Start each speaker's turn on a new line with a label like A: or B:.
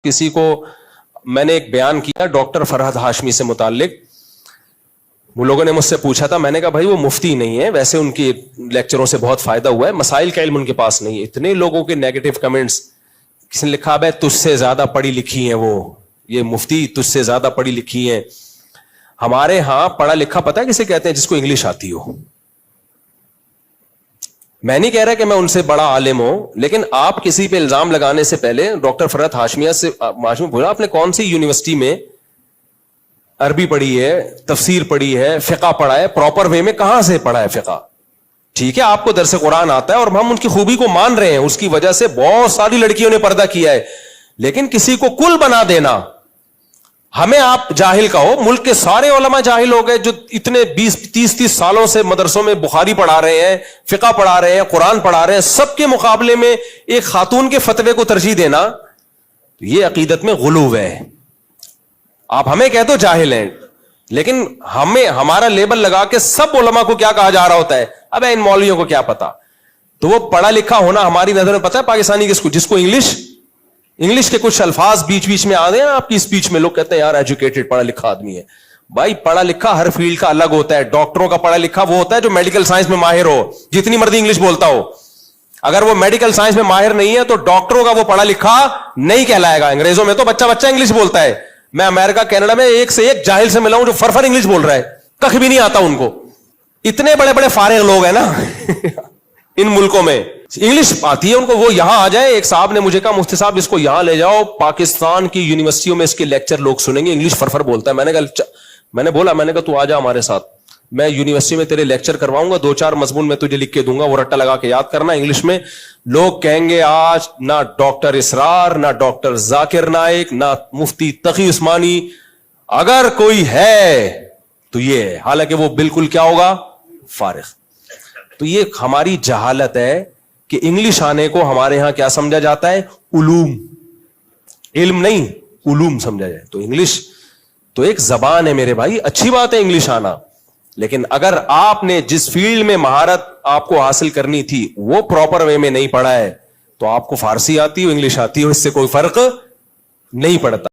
A: کسی کو میں نے ایک بیان کیا ڈاکٹر فرحت ہاشمی سے متعلق, وہ لوگوں نے مجھ سے پوچھا تھا, میں نے کہا بھائی وہ مفتی نہیں ہے, ویسے ان کی لیکچروں سے بہت فائدہ ہوا ہے, مسائل کا علم ان کے پاس نہیں ہے. اتنے لوگوں کے نیگیٹو کمنٹس, کسی نے لکھا بھائی تجھ سے زیادہ پڑھی لکھی ہیں وہ, یہ مفتی تجھ سے زیادہ پڑھی لکھی ہیں. ہمارے ہاں پڑھا لکھا پتہ ہے کسے کہتے ہیں؟ جس کو انگلش آتی ہو. میں نہیں کہہ رہا کہ میں ان سے بڑا عالم ہوں, لیکن آپ کسی پہ الزام لگانے سے پہلے ڈاکٹر فرحت ہاشمی بولا آپ نے کون سی یونیورسٹی میں عربی پڑھی ہے, تفسیر پڑھی ہے, فقہ پڑھا ہے, پراپر وے میں کہاں سے پڑھا ہے فقہ؟ ٹھیک ہے آپ کو درس قرآن آتا ہے اور ہم ان کی خوبی کو مان رہے ہیں, اس کی وجہ سے بہت ساری لڑکیوں نے پردہ کیا ہے, لیکن کسی کو کل بنا دینا, ہمیں آپ جاہل کہو. ملک کے سارے علماء جاہل ہو گئے جو اتنے 20-30 سالوں سے مدرسوں میں بخاری پڑھا رہے ہیں, فقہ پڑھا رہے ہیں, قرآن پڑھا رہے ہیں, سب کے مقابلے میں ایک خاتون کے فتوے کو ترجیح دینا, یہ عقیدت میں غلو ہے. آپ ہمیں کہہ دو جاہل ہیں, لیکن ہمیں ہمارا لیبل لگا کے سب علماء کو کیا کہا جا رہا ہوتا ہے, اب ان مولویوں کو کیا پتا. تو وہ پڑھا لکھا ہونا ہماری نظر میں پتا ہے پاکستانی کس کو, جس کو انگلش کے کچھ الفاظ بیچ میں آ گئے نا آپ کی اسپیچ میں, لوگ کہتے ہیں یار ایجوکیٹڈ پڑھا لکھا آدمی ہے. بھائی پڑھا لکھا ہر فیلڈ کا الگ ہوتا ہے. ڈاکٹروں کا پڑھا لکھا وہ ہوتا ہے جو میڈیکل سائنس میں ماہر ہو, جتنی مرضی انگلش بولتا ہو. اگر وہ میڈیکل سائنس میں ماہر نہیں ہے تو ڈاکٹروں کا وہ پڑھا لکھا نہیں کہلائے گا. انگریزوں میں تو بچہ انگلش بولتا ہے. میں امریکہ کینیڈا میں ایک سے ایک جاہل سے ملا ہوں جو فرفر انگلش بول رہا ہے, کخ بھی نہیں آتا ان کو. اتنے بڑے بڑے فارغ لوگ ہیں نا ان ملکوں میں, انگلش آتی ہے ان کو, وہ یہاں آ جائے. ایک صاحب نے مجھے کہا مفتی صاحب اس کو یہاں لے جاؤ, پاکستان کی یونیورسٹیوں میں اس کے لیکچر لوگ سنیں گے, انگلش فرفر بولتا ہے. میں نے کہا تو آ جا ہمارے ساتھ, میں یونیورسٹی میں تیرے لیکچر کرواؤں گا, 2-4 مضمون میں تجھے لکھ کے دوں گا, وہ رٹا لگا کے یاد کرنا انگلش میں. لوگ کہیں گے آج نہ ڈاکٹر اسرار, نہ ڈاکٹر ذاکر نائک, نہ مفتی تقی عثمانی, اگر کوئی ہے تو یہ ہے. حالانکہ وہ بالکل کیا ہوگا, فارغ. تو یہ ہماری جہالت ہے کہ انگلش آنے کو ہمارے ہاں کیا سمجھا جاتا ہے, علوم, علم نہیں علوم سمجھا جائے. تو انگلش تو ایک زبان ہے میرے بھائی, اچھی بات ہے انگلش آنا, لیکن اگر آپ نے جس فیلڈ میں مہارت آپ کو حاصل کرنی تھی وہ پراپر وے میں نہیں پڑھا ہے, تو آپ کو فارسی آتی ہو انگلش آتی ہو, اس سے کوئی فرق نہیں پڑتا.